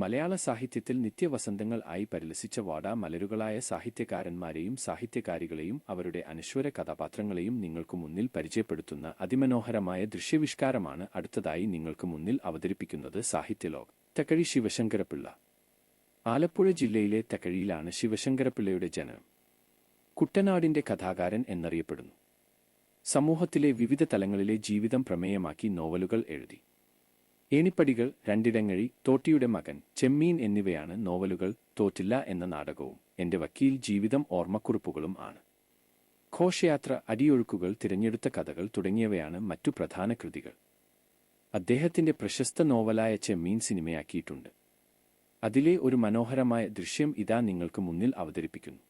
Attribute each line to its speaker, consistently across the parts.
Speaker 1: മലയാള സാഹിത്യത്തിൽ നിത്യവസന്തങ്ങൾ ആയി പരിലസിച്ച വാടാ മലരുകളായ സാഹിത്യകാരന്മാരെയും സാഹിത്യകാരികളെയും അവരുടെ അനശ്വര കഥാപാത്രങ്ങളെയും നിങ്ങൾക്കു മുന്നിൽ പരിചയപ്പെടുത്തുന്ന അതിമനോഹരമായ ദൃശ്യവിഷ്കാരമാണ് അടുത്തതായി നിങ്ങൾക്ക് മുന്നിൽ അവതരിപ്പിക്കുന്നത് സാഹിത്യലോകം. തകഴി ശിവശങ്കരപിള്ള. ആലപ്പുഴ ജില്ലയിലെ തകഴിയിലാണ് ശിവശങ്കരപിള്ളയുടെ ജനനം. കുട്ടനാടിന്റെ കഥാകാരൻ എന്നറിയപ്പെടുന്നു. സമൂഹത്തിലെ വിവിധ തലങ്ങളിലെ ജീവിതം പ്രമേയമാക്കി നോവലുകൾ എഴുതി. ഏണിപ്പടികൾ, രണ്ടിടങ്ങഴി, തോട്ടിയുടെ മകൻ, ചെമ്മീൻ എന്നിവയാണ് നോവലുകൾ. തോറ്റില്ല എന്ന നാടകവും എന്റെ വക്കീൽ ജീവിതം ഓർമ്മക്കുറിപ്പുകളും ആണ്. ഘോഷയാത്ര, അടിയൊഴുക്കുകൾ, തിരഞ്ഞെടുത്ത കഥകൾ തുടങ്ങിയവയാണ് മറ്റു പ്രധാന കൃതികൾ. അദ്ദേഹത്തിന്റെ പ്രശസ്ത നോവലായ ചെമ്മീൻ സിനിമയാക്കിയിട്ടുണ്ട്. അതിലെ ഒരു മനോഹരമായ ദൃശ്യം ഇതാ നിങ്ങൾക്ക് മുന്നിൽ അവതരിപ്പിക്കുന്നു.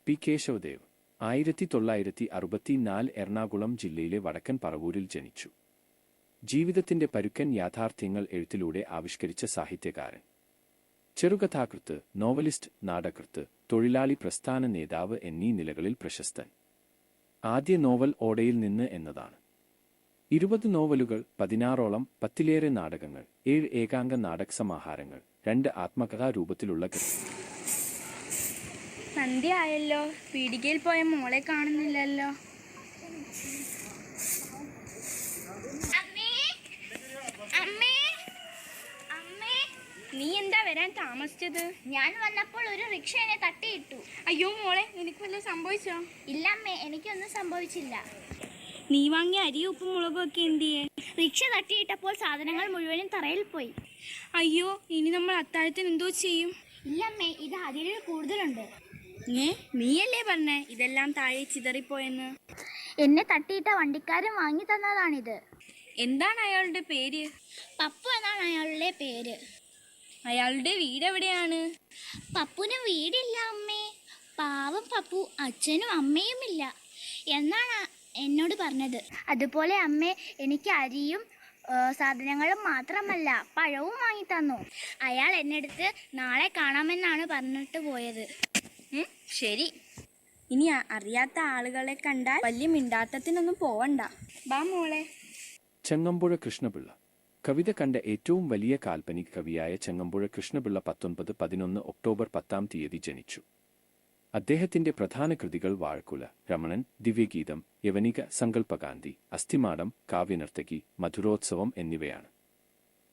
Speaker 1: പി. കേശവദേവ് 1964 എറണാകുളം ജില്ലയിലെ വടക്കൻ പറവൂരിൽ ജനിച്ചു. ജീവിതത്തിന്റെ പരുക്കൻ യാഥാർത്ഥ്യങ്ങൾ എഴുത്തിലൂടെ ആവിഷ്കരിച്ച സാഹിത്യകാരൻ. ചെറുകഥാകൃത്ത്, നോവലിസ്റ്റ്, നാടകൃത്ത്, തൊഴിലാളി പ്രസ്ഥാന നേതാവ് എന്നീ നിലകളിൽ പ്രശസ്തൻ. ആദ്യ നോവൽ ഓടയിൽ നിന്ന് എന്നതാണ്. 20 നോവലുകൾ, 16ഓളം, 10ലേറെ നാടകങ്ങൾ, 7 ഏകാംഗ നാടക സമാഹാരങ്ങൾ, 2 ആത്മകഥാ രൂപത്തിലുള്ള കൃതികൾ.
Speaker 2: സന്ധ്യ ആയല്ലോ, പീടികയിൽ പോയ മോളെ കാണുന്നില്ലല്ലോ. നീ എന്താ വരാൻ താമസിച്ചത്?
Speaker 3: ഞാൻ വന്നപ്പോൾ ഒരു റിക്ഷ എന്നെ തട്ടിയിട്ടു.
Speaker 2: അയ്യോ മോളെ, നിനക്ക് വല്ലതും സംഭവിച്ചോ?
Speaker 3: ഇല്ല അമ്മേ, എനിക്കൊന്നും സംഭവിച്ചില്ല.
Speaker 2: നീ വാങ്ങിയ അരിയും ഉപ്പും മുളകും ഒക്കെ എന്തിയെ?
Speaker 3: റിക്ഷ തട്ടിയിട്ടപ്പോൾ സാധനങ്ങൾ മുഴുവനും തറയിൽ പോയി.
Speaker 2: അയ്യോ, ഇനി നമ്മൾ അത്താഴത്തിന് എന്തോ ചെയ്യും?
Speaker 3: ഇല്ലമ്മേ, ഇത് അതിൽ കൂടുതലുണ്ട്.
Speaker 2: നീയല്ലേ പറഞ്ഞേ ഇതെല്ലാം താഴെ ചിതറിപ്പോയെന്ന്?
Speaker 3: എന്നെ തട്ടിയിട്ട വണ്ടിക്കാരൻ വാങ്ങി തന്നതാണിത്.
Speaker 2: എന്താണ് അയാളുടെ പേര്?
Speaker 3: പപ്പു എന്നാണ് അയാളുടെ പേര്.
Speaker 2: അയാളുടെ വീട് എവിടെയാണ്?
Speaker 3: പപ്പുവിന് വീടില്ല അമ്മേ. പാവം പപ്പു അച്ഛനും അമ്മയുമില്ല എന്നാണ് എന്നോട് പറഞ്ഞത്. അതുപോലെ അമ്മേ, എനിക്ക് അരിയും സാധനങ്ങളും മാത്രമല്ല പഴവും വാങ്ങി തന്നു. അയാൾ എന്നെടുത്ത് നാളെ കാണാമെന്നാണ് പറഞ്ഞിട്ട് പോയത്.
Speaker 2: ശരി, ഇനി അറിയാത്ത ആളുകളെ കണ്ടാൽ വലിയ മിണ്ടാട്ടത്തിനൊന്നും പോവണ്ട. ബാ മോളെ.
Speaker 1: ചെങ്ങമ്പുഴ കൃഷ്ണപിള്ള. കവിത കണ്ട ഏറ്റവും വലിയ കാൽപ്പനിക കവിയായ ചെങ്ങമ്പുഴ കൃഷ്ണപിള്ള 1911 ഒക്ടോബർ 10 ജനിച്ചു. അദ്ദേഹത്തിന്റെ പ്രധാന കൃതികൾ വാഴക്കുല, രമണൻ, ദിവ്യഗീതം, യവനിക, സങ്കല്പകാന്തി, അസ്ഥിമാടം, കാവ്യനർത്തകി, മധുരോത്സവം എന്നിവയാണ്.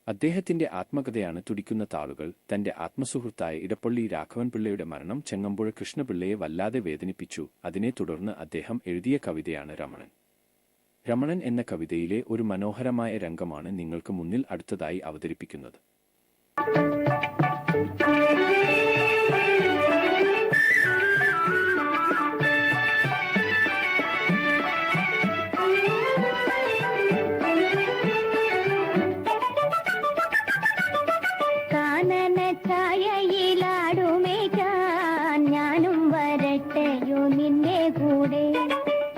Speaker 1: അദ്ദേഹത്തിന്റെ ആത്മകഥയാണ് തുടിക്കുന്ന താളുകൾ. തന്റെ ആത്മസുഹൃത്തായ ഇടപ്പള്ളി രാഘവൻപിള്ളയുടെ മരണം ചെങ്ങമ്പുഴ കൃഷ്ണപിള്ളയെ വല്ലാതെ വേദനിപ്പിച്ചു. അതിനെ തുടർന്ന് അദ്ദേഹം എഴുതിയ കവിതയാണ് രമണൻ. രമണൻ എന്ന കവിതയിലെ ഒരു മനോഹരമായ രംഗമാണ് നിങ്ങൾക്ക് മുന്നിൽ അടുത്തതായി അവതരിപ്പിക്കുന്നത്.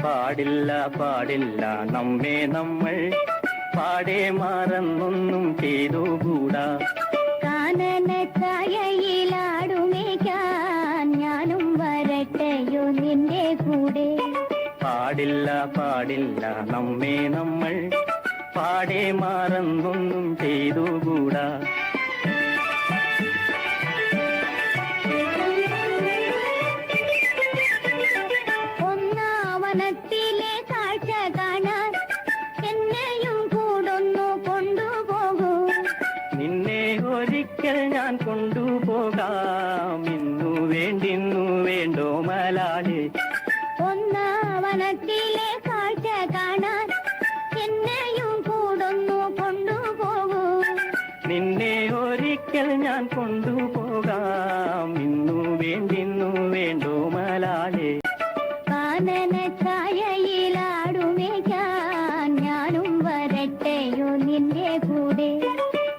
Speaker 4: പാടില്ല പാടില്ല നമ്മെ നമ്മൾ പാടെ മറന്നൊന്നും ചെയ്തുകൂടാ.
Speaker 3: കാനന
Speaker 4: പാടില്ല പാടില്ല നമ്മെ നമ്മൾ പാടെ മറന്നൊന്നും ചെയ്തുകൂടാ.
Speaker 3: ഒന്നാവനത്തിലെ കാഴ്ച കാണാൻ എന്നെയും കൂടൊന്നു കൊണ്ടുപോകൂ.
Speaker 4: നിന്നെ ഒരിക്കൽ ഞാൻ കൊണ്ടുപോകാം, ഇന്നു വേണ്ടിന്നു വേണ്ടോ മലാളി.
Speaker 3: ഒന്നാവനത്തിലെ കാഴ്ച കാണാൻ എന്നെയും കൂടൊന്നു കൊണ്ടുപോകൂ.
Speaker 4: നിന്നെ ഒരിക്കൽ ഞാൻ കൊണ്ടുപോകാം, ഇന്നു വേണ്ടിന്നു വേണ്ടോ മലാളി.
Speaker 3: കാനന ഛായയിലാടുമേക്കാൻ ഞാനും വരട്ടെയോ നിന്റെ കൂടെ.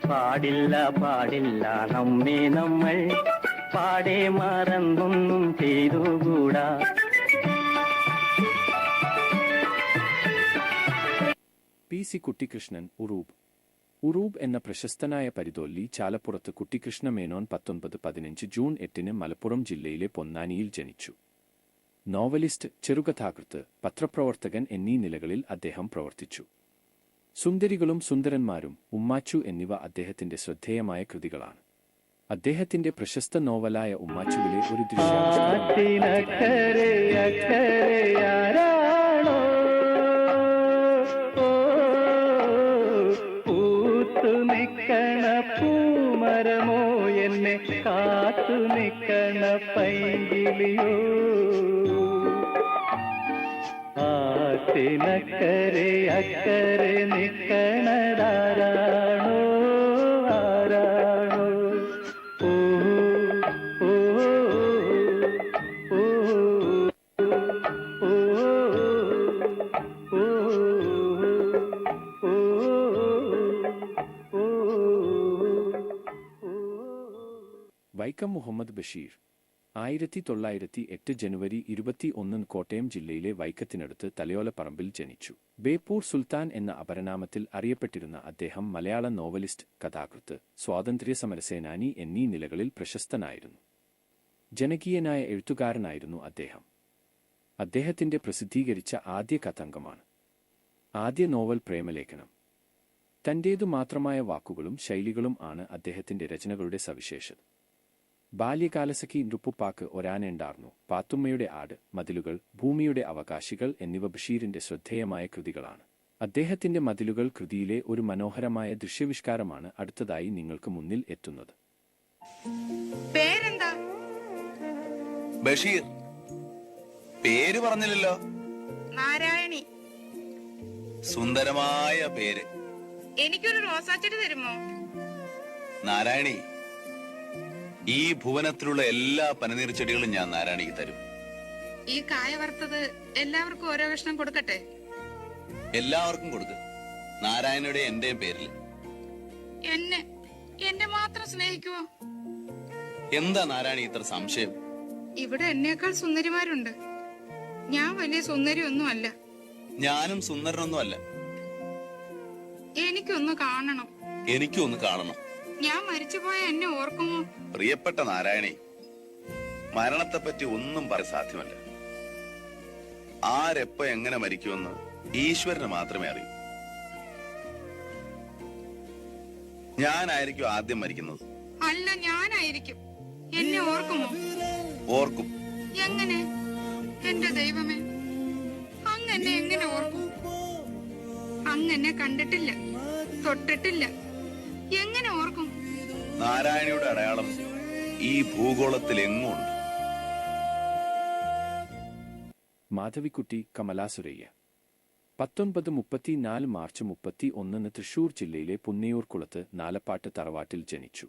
Speaker 4: പാടില്ല പാടില്ല നമ്മെ നമ്മൾ പാടെ മറന്നൊന്നും ചെയ്തുകൂടാ.
Speaker 1: P C Kuttikrishnan Uroob. ഉറൂബ് എന്ന പ്രശസ്തനായ പരിതോല്ലി ചാലപ്പുറത്ത് കുട്ടിക്കൃഷ്ണ മേനോൻ 1915 ജൂൺ 8 മലപ്പുറം ജില്ലയിലെ പൊന്നാനിയിൽ ജനിച്ചു. നോവലിസ്റ്റ്, ചെറുകഥാകൃത്ത്, പത്രപ്രവർത്തകൻ എന്നീ നിലകളിൽ അദ്ദേഹം പ്രവർത്തിച്ചു. സുന്ദരികളും സുന്ദരന്മാരും, ഉമ്മാച്ചു എന്നിവ അദ്ദേഹത്തിന്റെ ശ്രദ്ധേയമായ കൃതികളാണ്. അദ്ദേഹത്തിന്റെ പ്രശസ്ത നോവലായ ഉമ്മാച്ചുവിലെ ഒരു
Speaker 4: നിക്കണ പൂമരമോ എന്നെ കാത്തു നിക്കണ പൈങ്കിളിയോ. ആറ്റിനക്കരെ അക്കരെ നിക്കണതാരാണോ ആരാണോ. ഓ ഓ ഓ ഓ ഓ
Speaker 1: വൈക്കം മുഹമ്മദ് ബഷീർ 1908 ജനുവരി 21 കോട്ടയം ജില്ലയിലെ വൈക്കത്തിനടുത്ത് തലയോലപ്പറമ്പിൽ ജനിച്ചു. ബേപ്പൂർ സുൽത്താൻ എന്ന അപരനാമത്തിൽ അറിയപ്പെട്ടിരുന്ന അദ്ദേഹം മലയാള നോവലിസ്റ്റ്, കഥാകൃത്ത്, സ്വാതന്ത്ര്യസമരസേനാനി എന്നീ നിലകളിൽ പ്രശസ്തനായിരുന്നു. ജനകീയനായ എഴുത്തുകാരനായിരുന്നു അദ്ദേഹം. അദ്ദേഹത്തിന്റെ പ്രസിദ്ധീകരിച്ച ആദ്യ കഥംഗമാണ് ആദ്യ നോവൽ പ്രേമലേഖനം. തന്റേതു മാത്രമായ വാക്കുകളും ശൈലികളും ആണ് അദ്ദേഹത്തിന്റെ രചനകളുടെ സവിശേഷത. ബാല്യകാലസഖി, നൃപ്പുപ്പാക്ക്, ഒരാനയുണ്ടാർന്നു, പാത്തുമ്മയുടെ ആട്, മതിലുകൾ, ഭൂമിയുടെ അവകാശികൾ എന്നിവ ബഷീറിന്റെ ശ്രദ്ധേയമായ കൃതികളാണ്. അദ്ദേഹത്തിന്റെ മതിലുകൾ കൃതിയിലെ ഒരു മനോഹരമായ ദൃശ്യവിഷ്കാരമാണ് അടുത്തതായി നിങ്ങൾക്ക് മുന്നിൽ എത്തുന്നത്.
Speaker 5: പേരെന്താ?
Speaker 6: ബഷീർ. പേര് പറഞ്ഞില്ലല്ലോ.
Speaker 5: നാരായണി.
Speaker 6: സുന്ദരമായ പേര്.
Speaker 5: എനിക്കൊരു റോസാച്ചെടി തരുമോ?
Speaker 6: നാരായണി, ഈ ഭുവനത്തിലുള്ള എല്ലാ പനിനീർ ചെടികളും ഞാൻ നാരായണിക്ക് തരും.
Speaker 5: ഈ കായ വറുത്തത് എല്ലാവർക്കും ഓരോ കഷ്ണം കൊടുക്കട്ടെ?
Speaker 6: എല്ലാവർക്കും കൊടുക്ക്. നാരായണയുടെ എന്റെയും പേരിൽ.
Speaker 5: എന്നെ മാത്രം സ്നേഹിക്കുവോ?
Speaker 6: എന്താ നാരായണി ഇത്ര സംശയം?
Speaker 5: ഇവിടെ എന്നേക്കാൾ സുന്ദരിമാരുണ്ട്. ഞാൻ വലിയ സുന്ദരിയൊന്നും അല്ല.
Speaker 6: ഞാനും സുന്ദരനൊന്നും അല്ല.
Speaker 5: എനിക്കൊന്ന് കാണണം.
Speaker 6: എനിക്കും ഒന്ന് കാണണം.
Speaker 5: ഞാൻ മരിച്ചുപോയ എന്നെ ഓർക്കുമോ?
Speaker 6: പ്രിയപ്പെട്ട നാരായണി, മരണത്തെപ്പറ്റി ഒന്നും പറയാൻ സാധ്യമല്ല. ആരെപ്പോ എങ്ങനെ മരിക്കുമെന്ന് ഈശ്വരന് മാത്രമേ അറിയൂ. ഞാനായിരിക്കും ആദ്യം മരിക്കുന്നത്.
Speaker 5: അല്ല, ഞാനായിരിക്കും. എന്നെ ഓർക്കുമോ?
Speaker 6: ഓർക്കും.
Speaker 5: എങ്ങനെ? എന്റെ ദൈവമേ, അങ്ങനെ എങ്ങനെ ഓർക്കും? അങ്ങനെ കണ്ടിട്ടില്ല, തൊട്ടിട്ടില്ല, എങ്ങനെ ഓർക്കും?
Speaker 6: നാരായണിയുടെ അടയാളം ഈ ഭൂഗോളത്തിൽ എങ്ങുണ്ട്.
Speaker 1: മാധവിക്കുട്ടി കമലാസുരയ്യ 1934 മാർച്ച് 31 തൃശൂർ ജില്ലയിലെ പുന്നയൂർക്കുളത്ത് നാലപ്പാട്ട് തറവാട്ടിൽ ജനിച്ചു.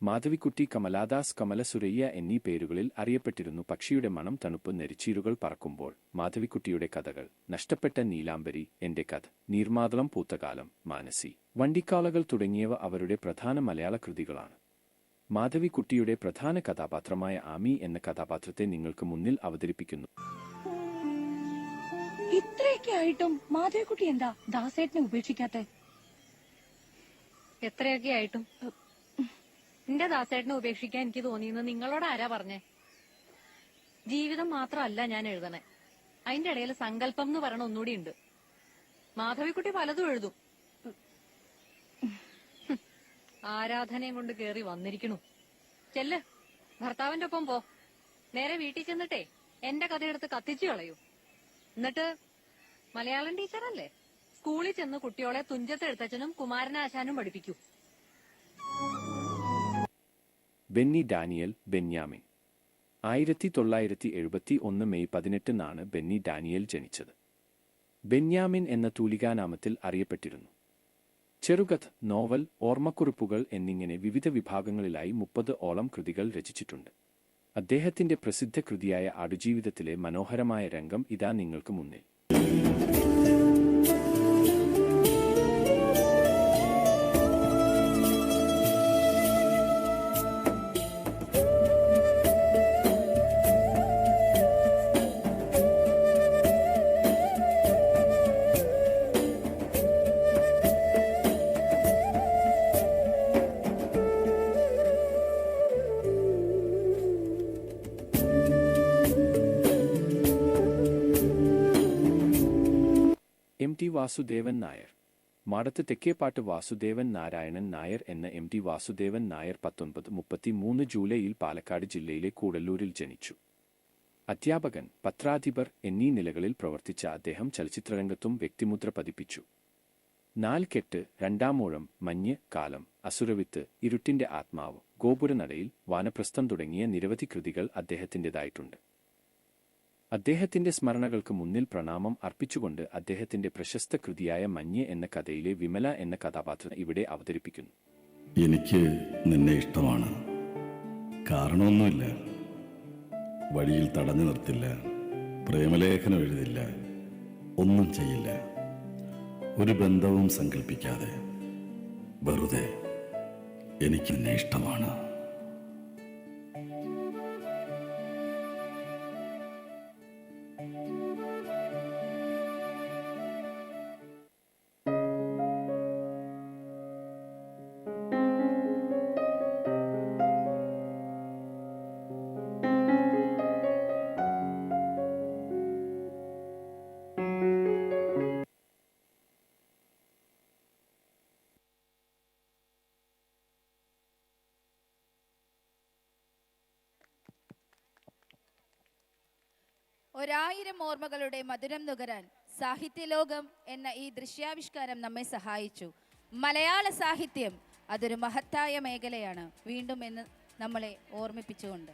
Speaker 1: മാധവിക്കുട്ടി കമലാദാസ്, കമലസുരയ്യ എന്നീ പേരുകളിൽ അറിയപ്പെട്ടിരുന്നു. പക്ഷിയുടെ മണം, തണുപ്പ്, നെരിച്ചീരുകൾ പറക്കുമ്പോൾ, മാധവിക്കുട്ടിയുടെ കഥകൾ, നഷ്ടപ്പെട്ട നീലാംബരി, എന്റെ കഥ, നീർമാതളം പൂത്തകാലം, മാനസി, വണ്ടിക്കാളകൾ തുടങ്ങിയവ അവരുടെ പ്രധാന മലയാള കൃതികളാണ്. മാധവിക്കുട്ടിയുടെ പ്രധാന കഥാപാത്രമായ ആമി എന്ന കഥാപാത്രത്തെ നിങ്ങൾക്ക് മുന്നിൽ അവതരിപ്പിക്കുന്നു.
Speaker 7: ഇത്രയൊക്കെ ആയിട്ടും മാധവിക്കുട്ടി എന്താ ദാസേട്ടനെ ഉപേക്ഷിക്കാത്തെ?
Speaker 8: എത്രയൊക്കെ ആയിട്ടും എന്റെ ദാസേട്ടനെ ഉപേക്ഷിക്കാൻ എനിക്ക് തോന്നിയെന്ന് നിങ്ങളോട് ആരാ പറഞ്ഞേ? ജീവിതം മാത്രമല്ല ഞാൻ എഴുതണേ, അതിന്റെ ഇടയിൽ സങ്കല്പം എന്ന് പറയണ ഒന്നുകൂടി ഉണ്ട്. മാധവിക്കുട്ടി പലതും എഴുതും. ആരാധനയും കൊണ്ട് കേറി വന്നിരിക്കണു. ചെല്ല്, ഭർത്താവിന്റെ ഒപ്പം പോ. നേരെ വീട്ടിൽ ചെന്നിട്ടേ എന്റെ കഥയെടുത്ത് കത്തിച്ചു കളയൂ. എന്നിട്ട് മലയാളം ടീച്ചറല്ലേ, സ്കൂളിൽ ചെന്ന് കുട്ടികളെ തുഞ്ചത്തെഴുത്തച്ഛനും കുമാരനാശാനും പഠിപ്പിക്കൂ.
Speaker 1: ബെന്നി ഡാനിയൽ ബെന്യാമിൻ 1971 മെയ് 18 ബെന്നി ഡാനിയൽ ജനിച്ചത്. ബെന്യാമിൻ എന്ന തൂലികാനാമത്തിൽ അറിയപ്പെട്ടിരുന്നു. ചെറുകഥ, നോവൽ, ഓർമ്മക്കുറിപ്പുകൾ എന്നിങ്ങനെ വിവിധ വിഭാഗങ്ങളിലായി 30 കൃതികൾ രചിച്ചിട്ടുണ്ട്. അദ്ദേഹത്തിന്റെ പ്രസിദ്ധ കൃതിയായ ആടുജീവിതത്തിലെ മനോഹരമായ രംഗം ഇതാ നിങ്ങൾക്ക് മുന്നിൽ. ടി വാസുദേവൻ നായർ. മാടത്ത് തെക്കേപ്പാട്ട് വാസുദേവൻ നാരായണൻ നായർ എന്ന ടി വാസുദേവൻ നായർ 1933 ജൂലൈയിൽ പാലക്കാട് ജില്ലയിലെ കൂടല്ലൂരിൽ ജനിച്ചു. അധ്യാപകൻ, പത്രാധിപർ എന്നീ നിലകളിൽ പ്രവർത്തിച്ച അദ്ദേഹം ചലച്ചിത്രരംഗത്തും വ്യക്തിമുദ്ര പതിപ്പിച്ചു. നാൽക്കെട്ട്, രണ്ടാമൂഴം, മഞ്ഞ്, കാലം, അസുരവിത്ത്, ഇരുട്ടിന്റെ ആത്മാവ്, ഗോപുരനടയിൽ, വാനപ്രസ്ഥം തുടങ്ങിയ നിരവധി കൃതികൾ അദ്ദേഹത്തിൻ്റെതായിട്ടുണ്ട്. അദ്ദേഹത്തിന്റെ സ്മരണകൾക്ക് മുന്നിൽ പ്രണാമം അർപ്പിച്ചുകൊണ്ട് അദ്ദേഹത്തിന്റെ പ്രശസ്ത കൃതിയായ മഞ്ഞ് എന്ന കഥയിലെ വിമല എന്ന കഥാപാത്രം ഇവിടെ അവതരിപ്പിക്കുന്നു.
Speaker 9: എനിക്ക് നിന്നെ ഇഷ്ടമാണ്. കാരണമൊന്നുമില്ല. വഴിയിൽ തടഞ്ഞു നിർത്തില്ല, പ്രേമലേഖനം എഴുതില്ല, ഒന്നും ചെയ്യില്ല. ഒരു ബന്ധവും സങ്കല്പിക്കാതെ വെറുതെ എനിക്ക് നിന്നെ ഇഷ്ടമാണ്.
Speaker 10: ഒരായിരം ഓർമ്മകളുടെ മധുരം നുകരാൻ സാഹിത്യലോകം എന്ന ഈ ദൃശ്യാവിഷ്കാരം നമ്മെ സഹായിച്ചു. മലയാള സാഹിത്യം അതൊരു മഹത്തായ മേഖലയാണ് വീണ്ടും എന്ന് നമ്മളെ ഓർമ്മിപ്പിച്ചുകൊണ്ട്